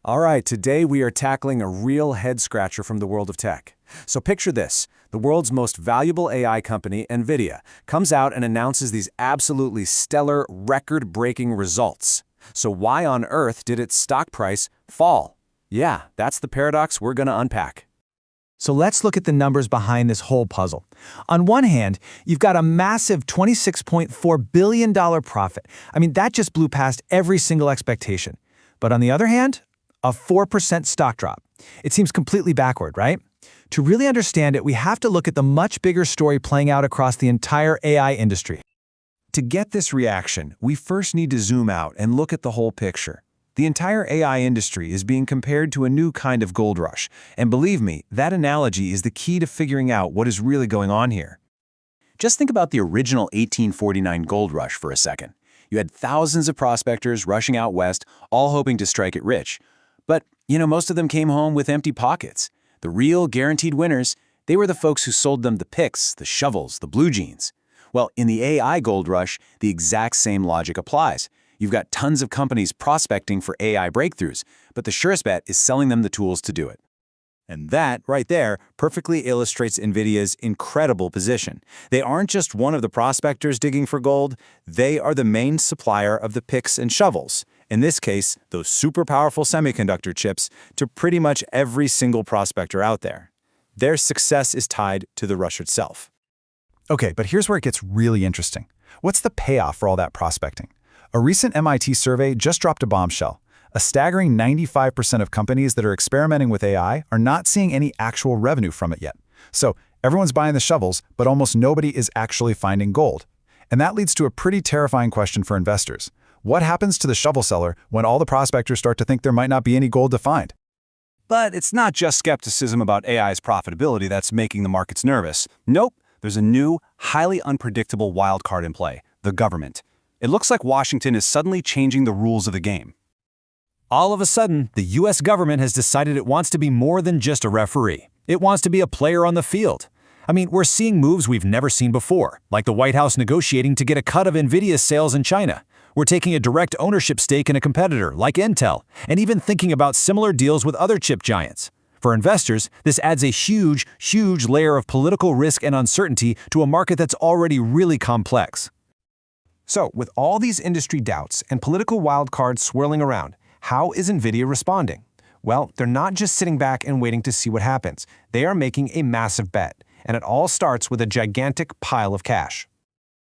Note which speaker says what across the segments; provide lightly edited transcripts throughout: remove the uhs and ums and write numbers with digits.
Speaker 1: All right, today we are tackling a real head-scratcher from the world of tech. So picture this. The world's most valuable AI company, Nvidia, comes out and announces these absolutely stellar, record-breaking results. So why on earth did its stock price fall? Yeah, that's the paradox we're going to unpack.
Speaker 2: So let's look at the numbers behind this whole puzzle. On one hand, you've got a massive $26.4 billion profit. That just blew past every single expectation. But on the other hand, a 4% stock drop. It seems completely backward, right? To really understand it, we have to look at the much bigger story playing out across the entire AI industry.
Speaker 1: To get this reaction, we first need to zoom out and look at the whole picture. The entire AI industry is being compared to a new kind of gold rush, and believe me, that analogy is the key to figuring out what is really going on here. Just think about the original 1849 gold rush for a second. You had thousands of prospectors rushing out west, all hoping to strike it rich. But, most of them came home with empty pockets. The real guaranteed winners, they were the folks who sold them the picks, the shovels, the blue jeans. Well, in the AI gold rush, the exact same logic applies. You've got tons of companies prospecting for AI breakthroughs, but the surest bet is selling them the tools to do it. And that, right there, perfectly illustrates NVIDIA's incredible position. They aren't just one of the prospectors digging for gold, they are the main supplier of the picks and shovels. In this case, those super powerful semiconductor chips, to pretty much every single prospector out there. Their success is tied to the rush itself.
Speaker 2: Okay, but here's where it gets really interesting. What's the payoff for all that prospecting? A recent MIT survey just dropped a bombshell. A staggering 95% of companies that are experimenting with AI are not seeing any actual revenue from it yet. So everyone's buying the shovels, but almost nobody is actually finding gold. And that leads to a pretty terrifying question for investors. What happens to the shovel seller when all the prospectors start to think there might not be any gold to find?
Speaker 1: But it's not just skepticism about AI's profitability that's making the markets nervous. Nope, there's a new, highly unpredictable wild card in play, the government. It looks like Washington is suddenly changing the rules of the game. All of a sudden, the U.S. government has decided it wants to be more than just a referee. It wants to be a player on the field. We're seeing moves we've never seen before, like the White House negotiating to get a cut of Nvidia's sales in China. We're taking a direct ownership stake in a competitor, like Intel, and even thinking about similar deals with other chip giants. For investors, this adds a huge, huge layer of political risk and uncertainty to a market that's already really complex. So, with all these industry doubts and political wildcards swirling around, how is Nvidia responding? Well, they're not just sitting back and waiting to see what happens. They are making a massive bet, and it all starts with a gigantic pile of cash.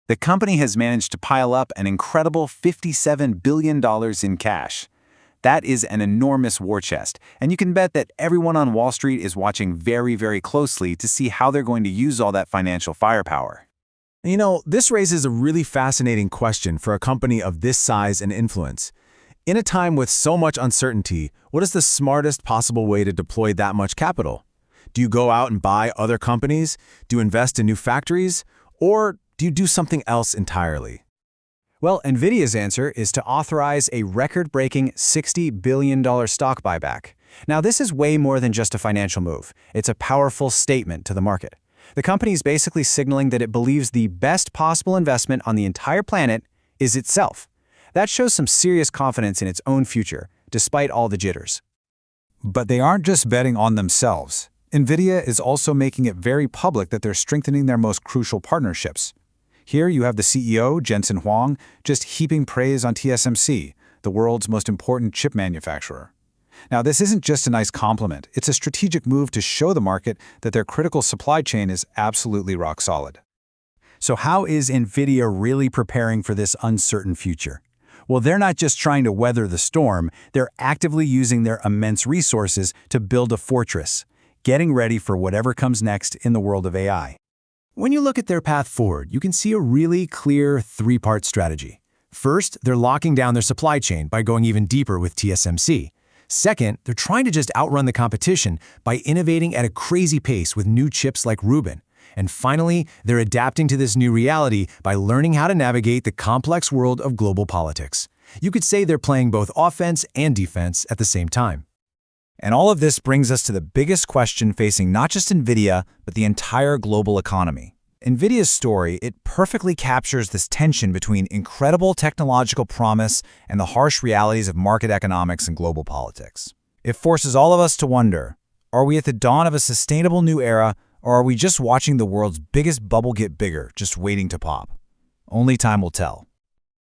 Speaker 1: The company has managed to pile up an incredible $57 billion in cash. That is an enormous war chest, and you can bet that everyone on Wall Street is watching very, very closely to see how they're going to use all that financial firepower. This raises a really fascinating question for a company of this size and influence. In a time with so much uncertainty, what is the smartest possible way to deploy that much capital? Do you go out and buy other companies? Do you invest in new factories? Or do you do something else entirely? Well, Nvidia's answer is to authorize a record-breaking $60 billion stock buyback. Now, this is way more than just a financial move. It's a powerful statement to the market. The company is basically signaling that it believes the best possible investment on the entire planet is itself. That shows some serious confidence in its own future, despite all the jitters.
Speaker 2: But they aren't just betting on themselves. Nvidia is also making it very public that they're strengthening their most crucial partnerships. Here you have the CEO, Jensen Huang, just heaping praise on TSMC, the world's most important chip manufacturer. Now, this isn't just a nice compliment. It's a strategic move to show the market that their critical supply chain is absolutely rock solid. So how is Nvidia really preparing for this uncertain future? Well, they're not just trying to weather the storm, they're actively using their immense resources to build a fortress, getting ready for whatever comes next in the world of AI. When you look at their path forward, you can see a really clear three-part strategy. First, they're locking down their supply chain by going even deeper with TSMC. Second, they're trying to just outrun the competition by innovating at a crazy pace with new chips like Rubin. And finally, they're adapting to this new reality by learning how to navigate the complex world of global politics. You could say they're playing both offense and defense at the same time. And all of this brings us to the biggest question facing not just Nvidia, but the entire global economy. Nvidia's story, it perfectly captures this tension between incredible technological promise and the harsh realities of market economics and global politics. It forces all of us to wonder, are we at the dawn of a sustainable new era, or are we just watching the world's biggest bubble get bigger, just waiting to pop? Only time will tell.